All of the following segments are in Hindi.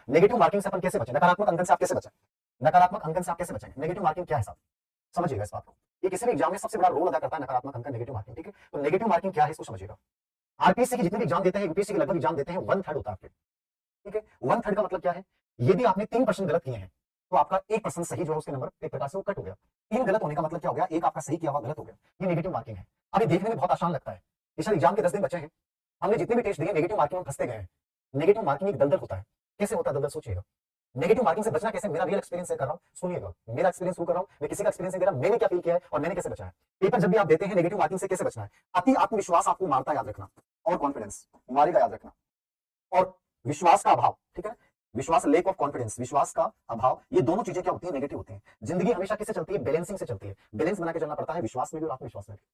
नेगेटिव मार्किंग से अपन कैसे बचें, नकारात्मक अंकन से आप कैसे बचें, नकारात्मक अंकन से आप कैसे बचेंगे, नेगेटिव मार्किंग क्या है साहब, समझिएगा इस बात को। ये किसी भी एग्जाम में सबसे बड़ा रोल अदा करता है नकारात्मक अंकन, नेगेटिव मार्किंग, ठीक है। तो नेगेटिव मार्किंग क्या है इसको समझिएगा। आरपीएससी की जितने भी एग्जाम देते हैं, यूपीएससी के लगभग एग्जाम देते हैं, 1/3 होता है आपके, ठीक है। 1/3 का मतलब क्या है, यदि आपने 3% गलत किए हैं तो आपका 1% सही जो है उसके नंबर एक प्रकार से वो कट हो गया। 3 गलत होने का मतलब क्या हो गया, एक आपका सही किया हुआ गलत हो गया, ये नेगेटिव मार्किंग है। अब ये देखने में बहुत आसान लगता है, इस एग्जाम के 10 दिन बचे हैं, हमने जितने भी टेस्ट दिए नेगेटिव मार्किंग में फंसते गए हैं। नेगेटिव मार्किंग एक दलदल होता है, कैसे होता है दलदल, सोचिएगा। नेगेटिव मार्किंग से बचना कैसे, मेरा रियल एक्सपीरियंस शेयर कर रहा हूं, सुनिएगा। मेरा एक्सपीरियंस कर रहा हूं, मैं किसी का एक्सपीरियंस नहीं दे रहा, मैंने क्या फील किया है और मैंने कैसे बचा है। पेपर जब भी आप देते हैं नेगेटिव मार्किंग से कैसे बचना है, अति आत्मविश्वास आपको मारता याद रखना, और कॉन्फिडेंस मारेगा याद रखना, और विश्वास का अभाव, ठीक है। विश्वास, लेक ऑफ कॉन्फिडेंस, विश्वास का अभाव, ये दोनों चीजें क्या होती है, नेगेटिव होती है। जिंदगी हमेशा किससे चलती है, बैलेंसिंग से चलती है। बैलेंस बना के चलना पड़ता है, विश्वास में भी और आत्मविश्वास में भी।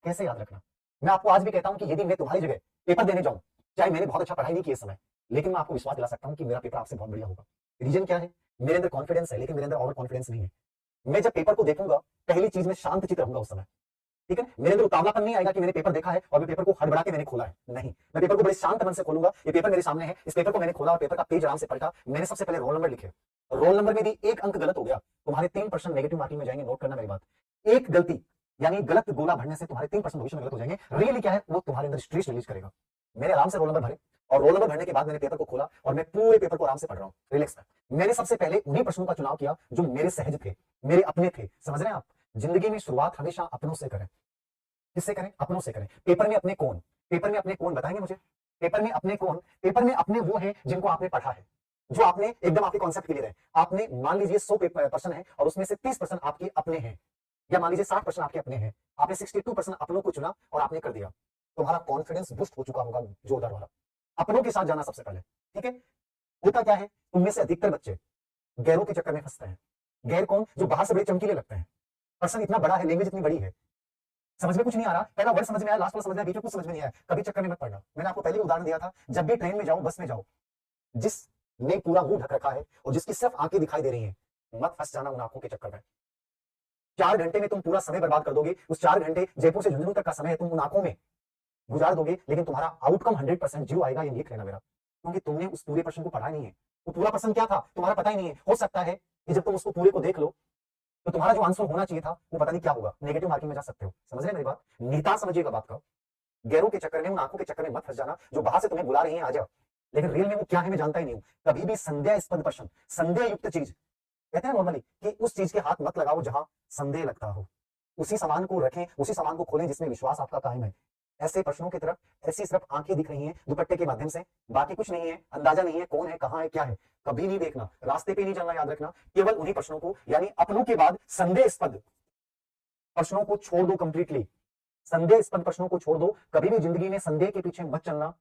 कैसे याद रखना, मैं आपको आज भी कहता हूं कि यदि मैं तुम्हारी जगह पेपर देने जाऊं, चाहे मैंने बहुत अच्छा पढ़ाई नहीं की इस समय, लेकिन मैं आपको विश्वास दिला सकता हूं कि मेरा पेपर आपसे बहुत बढ़िया होगा। रीजन क्या है, मेरे अंदर कॉन्फिडेंस है, लेकिन मेरे अंदर ओवर कॉन्फिडेंस नहीं है। मैं जब पेपर को देखूंगा, पहली चीज में शांत चित्त रहूंगा उस समय, ठीक है। मेरे अंदर उतावलापन नहीं आएगा कि मैंने पेपर देखा है और मैं पेपर को हड़बड़ा के मैंने खोला है, नहीं। मैं पेपर को बड़े शांत मन से खोलूंगा, ये पेपर मेरे सामने है, इस पेपर को मैंने खोला और पेपर का पेज आराम से पलटा, मैंने सबसे पहले रोल नंबर लिखे। रोल नंबर में भी एक अंक गलत हो गया, तुम्हारे 3% नेगेटिव मार्किंग में जाएंगे, नोट करना मेरी बात। एक गलती यानी गलत गोला भरने से तुम्हारे 3% भविष्य में गलत हो जाएंगे। रियली क्या है, वो तुम्हारे अंदर स्ट्रेस रिलीज करेगा। मैंने आराम से रोल नंबर भरे, और रोल नंबर भरने के बाद मैंने पेपर को खोला और मैं पूरे पेपर को आराम से पढ़ रहा हूँ, रिलैक्स में। मैंने सबसे पहले उन्हीं प्रश्नों का चुनाव किया जो मेरे सहज थे, मेरे अपने थे। समझ रहे हैं आप, जिंदगी में शुरुआत हमेशा अपनों से करें। किससे करें, अपनों से करें। पेपर में अपने कौन, पेपर में अपने कौन बताएंगे मुझे, पेपर में अपने कौन, पेपर में अपने वो हैं जिनको आपने पढ़ा है, जो आपने एकदम आपके कॉन्सेप्ट क्लियर है। आपने मान लीजिए 100% है और उसमें से 30% आपके अपने हैं, या मान लीजिए 60% आपके अपने हैं, आपने 62% अपनों को चुना और आपने कर दिया, तुम्हारा कॉन्फिडेंस बूस्ट हो चुका होगा जोरदार वाला। अपनों के साथ जाना सबसे पहले, ठीक है। होता क्या है, उनमें से अधिकतर बच्चे गैरों के चक्कर में फंसते हैं। गैर कौन, जो बाहर से बड़े चमकीले लगते हैं, पर्सन इतना बड़ा है, लैंग्वेज इतनी बड़ी है, समझ में कुछ नहीं आ रहा, पहला वर्ड समझ में आया, लास्ट वर्ड समझ में आया, बीच में कुछ समझ में नहीं आया, कभी चक्कर में मत पड़ना। मैंने आपको पहले उदाहरण दिया था, जब भी ट्रेन में जाओ, बस में जाओ, जिसने पूरा मुंह ढक रखा है और जिसकी सिर्फ आंखें दिखाई दे रही हैं, मत फंस जाना उन आंखों के चक्कर में। 4 घंटे में तुम पूरा समय बर्बाद कर दोगे, उस 4 घंटे जयपुर से झुंझुनू तक का समय है, तुम उन आंखों में गुजार दोगे, लेकिन तुम्हारा आउटकम 100% जीरो आएगा, ये लिख लेना मेरा, क्योंकि तुमने उस पूरे प्रश्न को पढ़ा नहीं है। वो पूरा प्रश्न क्या था तुम्हारा पता ही नहीं है। हो सकता है कि जब तुम उसको पूरे को देख लो तो तुम्हारा जो आंसर होना चाहिए था वो पता नहीं क्या होगा, नेगेटिव मार्किंग में जा सकते हो। समझ रहे मेरी बात, निहितार्थ समझिएगा बात का। गैरों के चक्कर में, उन आंखों के चक्कर में मत फंस जाना जो बाहर से तुम्हें बुला रही हैं, आ जाओ, लेकिन रियल में वो क्या है मैं जानता ही नहीं हूं। कभी भी संदेहास्पद प्रश्न, संदेह युक्त चीज, कहते हैं नॉर्मली कि उस चीज के हाथ मत लगाओ जहां संदेह लगता हो, उसी सामान को रखें, उसी सामान को खोलें जिसमें विश्वास आपका कायम है। ऐसे प्रश्नों की तरफ ऐसी सिर्फ आंखें दिख रही हैं दुपट्टे के माध्यम से, बाकी कुछ नहीं है, अंदाजा नहीं है कौन है, कहां है, क्या है, कभी नहीं देखना, रास्ते पे नहीं चलना, याद रखना। केवल उन्हीं प्रश्नों को, यानी अपनों के बाद संदेहास्पद प्रश्नों को छोड़ दो कंप्लीटली। संदेहास्पद प्रश्नों को छोड़ दो, कभी भी जिंदगी में संदेह के पीछे मत चलना,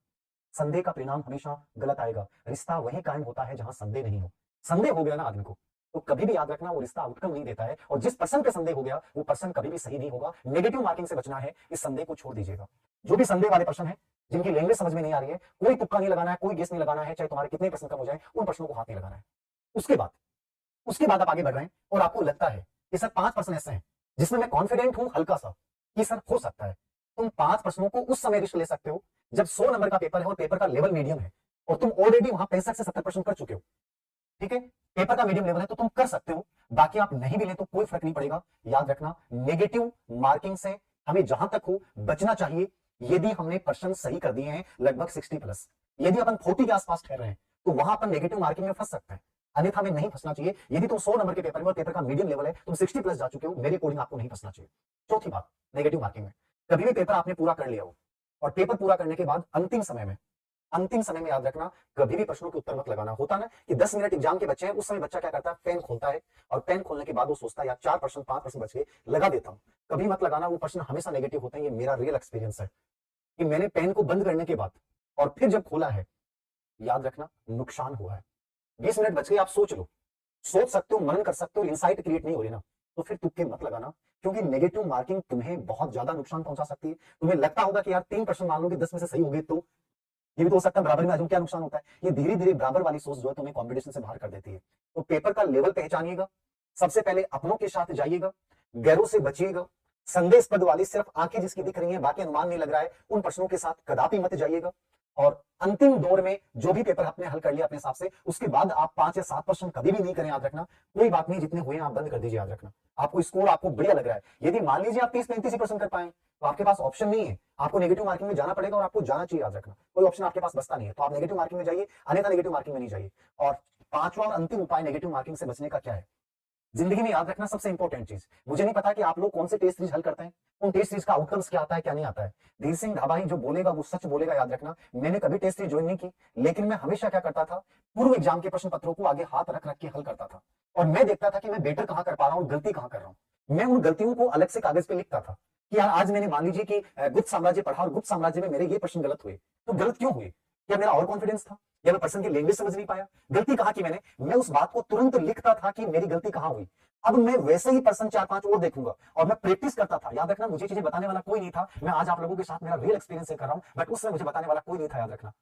संदेह का परिणाम हमेशा गलत आएगा। रिश्ता वही कायम होता है जहां संदेह नहीं हो। संदेह हो गया ना आदमी को, तो कभी भी याद रखना वो रिश्ता आउटकम नहीं देता है, और जिस पर्सन पे संदेह हो गया वो पर्सन कभी भी सही नहीं होगा। नेगेटिव मार्किंग से बचना है, इस संदेह को छोड़ दीजिएगा। जो भी संदेह वाले पर्सन है, जिनकी लैंग्वेज समझ में नहीं आ रही है, कोई तुक्का नहीं लगाना है, कोई गेस नहीं लगाना है, चाहे तुम्हारे कितने प्रश्न कम हो जाए, उन प्रश्नों को हाथ नहीं लगाना है। उसके बाद आप आगे बढ़ रहे हैं और आपको लगता है कि सर 5% ऐसे हैं जिसमें मैं कॉन्फिडेंट हूं हल्का सा कि सर हो सकता है, तुम 5 प्रश्नों को उस समय रिस्क ले सकते हो जब 100 नंबर का पेपर है और पेपर का लेवल मीडियम है और तुम ऑलरेडी वहां 65 से 70% कर चुके हो, ठीक है। पेपर का मीडियम लेवल है तो तुम कर सकते हो, बाकी आप नहीं भी ले तो कोई फर्क नहीं पड़ेगा। याद रखना, नेगेटिव मार्किंग से हमें जहां तक हो बचना चाहिए। यदि हमने प्रश्न सही कर दिए हैं लगभग 60+, यदि अपन 40 के आसपास ठहर रहे हैं तो वहां अपन नेगेटिव मार्किंग में फंस सकते हैं, अन्यथा में नहीं फंसना चाहिए। यदि तुम 100 नंबर के पेपर में और पेपर का मीडियम लेवल है, तुम 60+ जा चुके हो, मेरे अकॉर्डिंग आपको नहीं फंसना चाहिए। चौथी बात, नेगेटिव मार्किंग में कभी भी पेपर आपने पूरा कर लिया हो और पेपर पूरा करने के बाद अंतिम समय में याद रखना, कभी भी प्रश्नों के उत्तर मत लगाना। होता ना कि 10 मिनट एग्जाम के बच्चे हैं, उस समय बच्चा क्या करता है, पेन खोलता है और पेन खोलने के बाद वो सोचता है यार 4% 5% बच गए, लगा देता हूं। कभी मत लगाना, वो प्रश्न हमेशा नेगेटिव होते हैं। ये मेरा रियल एक्सपीरियंस है कि मैंने पेन को बंद करने के बाद और फिर जब खोला है, याद रखना नुकसान हुआ है। 20 मिनट बच गए, आप सोच लो, सोच सकते हो, मनन कर सकते हो, इंसाइट क्रिएट नहीं हो रही ना, तो फिर तुक्के मत लगाना, क्योंकि नेगेटिव मार्किंग तुम्हें बहुत ज्यादा नुकसान पहुंचा सकती है। तुम्हें लगता होगा कि यार 3% मान लो कि 10 में से सही हो गए, तो ये भी तो हो सकता है बराबर में आ जाऊं, क्या नुकसान होता है। ये धीरे धीरे बराबर वाली सोच जो है तुम्हें कॉम्पिटिशन से बाहर कर देती है। तो पेपर का लेवल पहचानिएगा, सबसे पहले अपनों के साथ जाइएगा, गैरों से बचिएगा, संदेहास्पद वाली सिर्फ आंखें जिसकी दिख रही हैं बाकी अनुमान नहीं लग रहा है, उन प्रश्नों के साथ कदापि मत जाइएगा। और अंतिम दौर में जो भी पेपर आपने हल कर लिया अपने हिसाब से, उसके बाद आप 5 या 7 प्रश्न कभी भी नहीं करें, याद रखना। कोई बात नहीं, जितने हुए आप बंद कर दीजिए, याद रखना। आपको स्कोर आपको बढ़िया लग रहा है, यदि मान लीजिए आप 30-35% कर पाए तो आपके पास ऑप्शन नहीं है, आपको नेगेटिव मार्किंग में जाना पड़ेगा और आपको जाना चाहिए, याद रखना। कोई ऑप्शन आपके पास बचता नहीं है, तो आप नेगेटिव मार्किंग में जाइए, अन्यथा नेगेटिव मार्किंग में नहीं जाइए। और पांचवा और अंतिम उपाय नेगेटिव मार्किंग से बचने का क्या है, जिंदगी में याद रखना सबसे इंपॉर्टेंट चीज, मुझे नहीं पता कि आप लोग कौन से टेस्ट सीरीज हल करते हैं, उन टेस्ट सीरीज का आउटकम्स क्या आता है क्या नहीं आता है। धीर सिंह धाबाही जो बोलेगा वो सच बोलेगा, याद रखना। मैंने कभी टेस्ट सीरीज ज्वाइन नहीं की, लेकिन मैं हमेशा क्या करता था, पूर्व एग्जाम के प्रश्न पत्रों को आगे हाथ रख रख के हल करता था, और मैं देखता था कि मैं बेटर कहां कर पा रहा हूं, गलती कहां कर रहा हूं। मैं उन गलतियों को अलग से कागज पे लिखता था कि यार आज मैंने मान लीजिए कि गुप्त साम्राज्य पढ़ा और गुप्त साम्राज्य में मेरे ये प्रश्न गलत हुए, तो गलत क्यों हुए, क्या मेरा और कॉन्फिडेंस था, या मैं पर्सन की लैंग्वेज समझ नहीं पाया, गलती कहां की मैंने, मैं उस बात को तुरंत लिखता था कि मेरी गलती कहां हुई। अब मैं वैसे ही पर्सन 4-5 और देखूंगा, और मैं प्रैक्टिस करता था, याद रखना। मुझे चीजें बताने वाला कोई नहीं था, मैं आज आप लोगों के साथ मेरा रियल एक्सपीरियंस से कर रहा हूं, बट उसमें मुझे बताने वाला कोई नहीं था, याद रखना।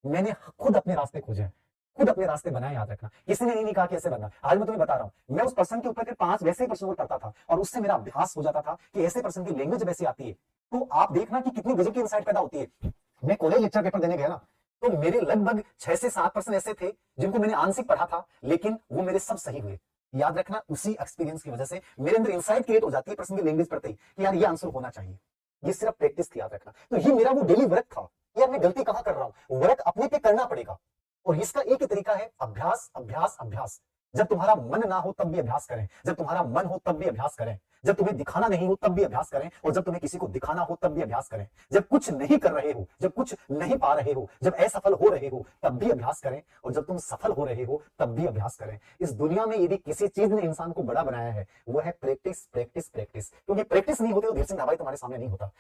मैंने खुद अपने रास्ते खोजे हैं, खुद अपने रास्ते बनाए, याद रखना। किसी ने नहीं कहा कि ऐसे बनना। आज मैं तुम्हें बता रहा हूं, मैं उस पर्सन के ऊपर के 5 वैसे ही प्रश्नों को करता था, और उससे मेरा अभ्यास हो जाता था कि ऐसे पर्सन की लैंग्वेज वैसी आती है, तो आप देखना कि कितनी गजब की इंसाइट पैदा होती है। मैं कॉलेज लेक्चर पेपर देने गया ना, तो मेरे लगभग 6 से 7 पर्सन ऐसे थे जिनको मैंने आंशिक पढ़ा था, लेकिन वो मेरे सब सही हुए। याद रखना, उसी एक्सपीरियंस की वजह से मेरे अंदर इंसाइट क्रिएट हो जाती है पर्सन की लैंग्वेज पढ़ते ही कि यार ये आंसर होना चाहिए। ये सिर्फ प्रैक्टिस थी, याद रखना। तो ये मेरा वो डेली वर्क था, यार मैं गलती कहां कर रहा हूं, वर्क अपने पे करना पड़ेगा। और इसका एक ही तरीका है, अभ्यास अभ्यास अभ्यास। जब तुम्हारा मन ना हो तब भी अभ्यास करें, जब तुम्हारा मन हो तब भी अभ्यास करें, जब तुम्हें दिखाना नहीं हो तब भी अभ्यास करें, और जब तुम्हें किसी को दिखाना हो तब भी अभ्यास करें, जब कुछ नहीं कर रहे हो, जब कुछ नहीं पा रहे हो, जब असफल हो रहे हो तब भी अभ्यास करें, और जब तुम सफल हो रहे हो तब भी अभ्यास करें। इस दुनिया में यदि किसी चीज ने इंसान को बड़ा बनाया है, वो है प्रैक्टिस प्रैक्टिस प्रैक्टिस। क्योंकि प्रैक्टिस नहीं होती तो धीर सिंह धाबाई तुम्हारे सामने नहीं होता।